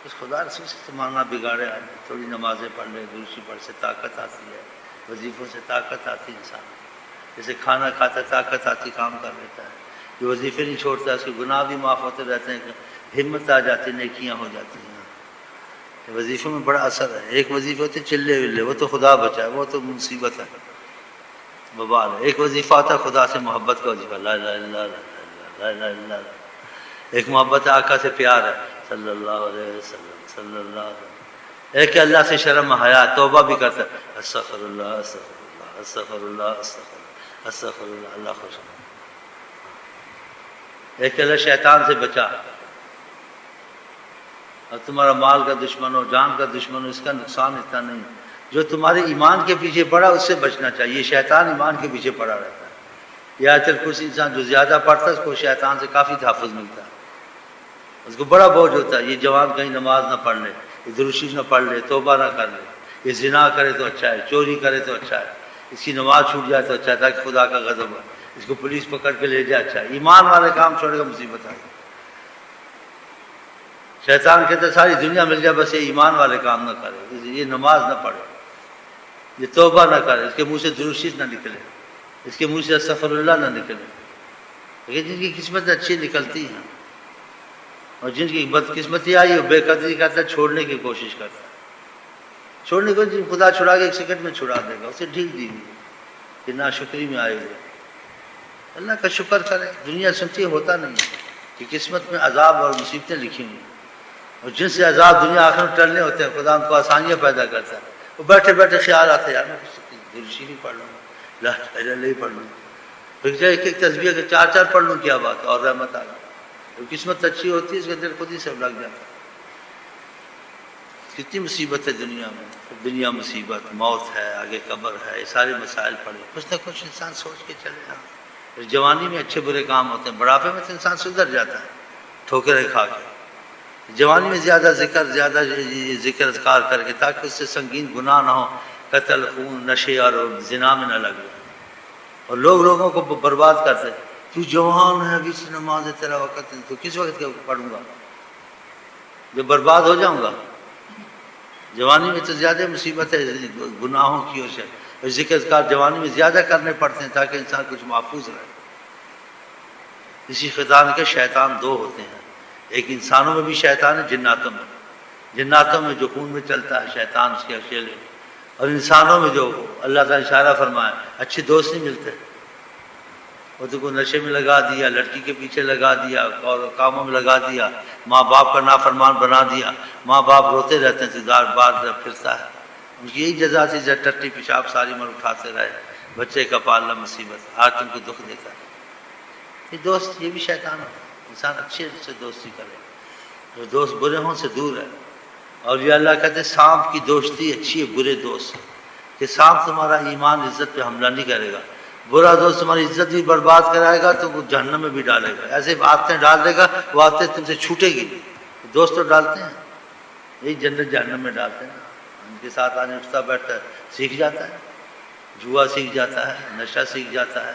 اس خدا رسول سے تو مانگنا بگاڑے آدمی. تھوڑی نمازیں پڑھ لے, درشی پڑھ سے طاقت آتی ہے, وظیفوں سے طاقت آتی ہے انسان. جیسے کھانا کھاتا طاقت آتی کام کر لیتا ہے. جو وظیفے نہیں چھوڑتا اس کے گناہ بھی معاف ہوتے رہتے ہیں, ہمت آ جاتی, نیکیاں ہو جاتی ہیں. وظیفوں میں بڑا اثر ہے. ایک وظیفہ ہوتے چلے ولے, وہ تو خدا بچائے, وہ تو مصیبت ہے, وبال ہے. ایک وظیفہ آتا ہے خدا سے محبت کا وظیفہ, لا الہ الا اللہ, لا الہ الا اللہ. ایک محبت ہے آقا سے پیار ہے, صلی اللہ علیہ وسلم, صلی اللہ علیہ وسلم. ایک کہ اللہ سے شرم حیا, توبہ بھی کرتا ہے, استغفر اللہ استغفر اللہ استغفر اللہ استغفر استغفر اللہ, اللہ خوش. ایک کہ اللہ شیطان سے بچا, اور تمہارا مال کا دشمن ہو, جان کا دشمن ہو, اس کا نقصان اتنا نہیں. جو تمہارے ایمان کے پیچھے پڑا اس سے بچنا چاہیے. شیطان ایمان کے پیچھے پڑا رہتا ہے. یا آیت الکرسی انسان جو زیادہ پڑھتا ہے اس کو شیطان سے کافی تحفظ ملتا ہے. اس کو بڑا بوجھ ہوتا ہے, یہ جوان کہیں نماز نہ پڑھ لے, یہ درشی نہ پڑھ لے, توبہ نہ کر لے, یہ زنا کرے تو اچھا ہے, چوری کرے تو اچھا ہے, اس کی نماز چھوٹ جائے تو اچھا ہے تاکہ خدا کا غضب ہے, اس کو پولیس پکڑ کے لے جائے اچھا ہے. ایمان والے کام چھوڑے گا مصیبت آئے. شیطان کہتے ساری دنیا مل جائے بس یہ ایمان والے کام نہ کرے, یہ نماز نہ پڑھے, یہ توبہ نہ کرے, اس کے منہ سے درشی نہ نکلے, اس کے منہ سے استغفر اللہ نہ نکلے. لیکن جن کی قسمت اچھی نکلتی ہیں اور جن کی بدقسمتی آئی وہ بے قدری کرتا ہے, چھوڑنے کی کوشش کرتا ہے. چھوڑنے کو جن خدا چھڑا کے ایک سیکنڈ میں چھڑا دے گا, اسے ڈھیل دی گئی کہ ناشکری میں آئے گا. اللہ کا شکر کرے. دنیا سنتی ہوتا نہیں ہے کہ قسمت میں عذاب اور مصیبتیں لکھی ہوئی ہیں, اور جن سے عذاب دنیا آخر میں ٹلنے ہوتے ہیں خدا ان کو آسانیاں پیدا کرتا ہے. وہ بیٹھے بیٹھے خیال آتے ہیں یار میں درشی نہیں پڑھ لوں, لا الہ الا اللہ ہی پڑھ لوں, پھر ایک ایک تسبیح کے چار چار پڑھ لوں, کیا بات ہے, اور رحمت آ گئی. قسمت اچھی ہوتی ہے اس کے دل خود ہی سب لگ جاتا ہے. کتنی مصیبت ہے دنیا میں, دنیا مصیبت, موت ہے, آگے قبر ہے, یہ سارے مسائل پڑے. کچھ نہ کچھ انسان سوچ کے چلے جاتا ہے. جوانی میں اچھے برے کام ہوتے ہیں, بڑھاپے میں تو انسان سدھر جاتا ہے ٹھوکریں کھا کے. جوانی میں زیادہ ذکر اذکار کر کے تاکہ اس سے سنگین گناہ نہ ہو, قتل, خون, نشے اور زنا میں نہ لگے. اور لوگ لوگوں کو برباد کرتے, تو جوان ہے ابھی سے نماز ہے, تیرا وقت ہے, تو کس وقت پڑھوں گا جب برباد ہو جاؤں گا. جوانی میں تو زیادہ مصیبت ہے گناہوں کی وجہ سے. ذکر اذکار جوانی میں زیادہ کرنے پڑتے ہیں تاکہ انسان کچھ محفوظ رہے. اسی خطان کے شیطان دو ہوتے ہیں, ایک انسانوں میں بھی شیطان ہے, جناتوں میں. جناتوں میں جو خون میں چلتا ہے شیطان اس کے اکیلے, اور انسانوں میں جو اللہ تعالیٰ اشارہ فرمائے اچھے دوست نہیں ملتے. وہ تو کو نشے میں لگا دیا, لڑکی کے پیچھے لگا دیا, اور کاموں میں لگا دیا, ماں باپ کا نافرمان بنا دیا. ماں باپ روتے رہتے ہیں, بار بار پھرتا ہے. ان کی یہی جزا تھی جب ٹٹی پیشاب ساری عمر اٹھاتے رہے, بچے کا پالنا مصیبت, آج تم کو دکھ دیتا ہے. یہ دوست یہ بھی شیطان ہے. انسان اچھے سے دوستی کرے, جو دوست برے ہوں سے دور ہے. اور یہ اللہ کہتے ہیں سانپ کی دوستی اچھی ہے برے دوست سے, کہ سانپ تمہارا ایمان عزت پہ حملہ نہیں کرے گا. برا دوست تمہاری عزت بھی برباد کرائے گا تو وہ جہنم میں بھی ڈالے گا. ایسے عادتیں ڈال دے گا, وہ عادتیں تم سے چھوٹے گی. دوست تو ڈالتے ہیں, یہی جنت جہنم میں ڈالتے ہیں. ان کے ساتھ آنے اٹھتا بیٹھتا ہے, سیکھ جاتا ہے, جوا سیکھ جاتا ہے, نشہ سیکھ جاتا ہے,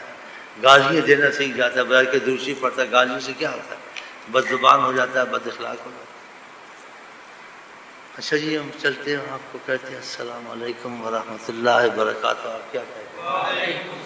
گالیاں دینا سیکھ جاتا ہے. بغیر کے دوسری پڑتا ہے, گالیوں سے کیا ہوتا ہے, بد زبان ہو جاتا ہے, بد اخلاق ہو جاتا ہے. اچھا جی ہم چلتے ہیں, آپ کو کہتے ہیں السلام علیکم ورحمۃ اللہ وبرکاتہ. آپ کیا کہتے ہیں؟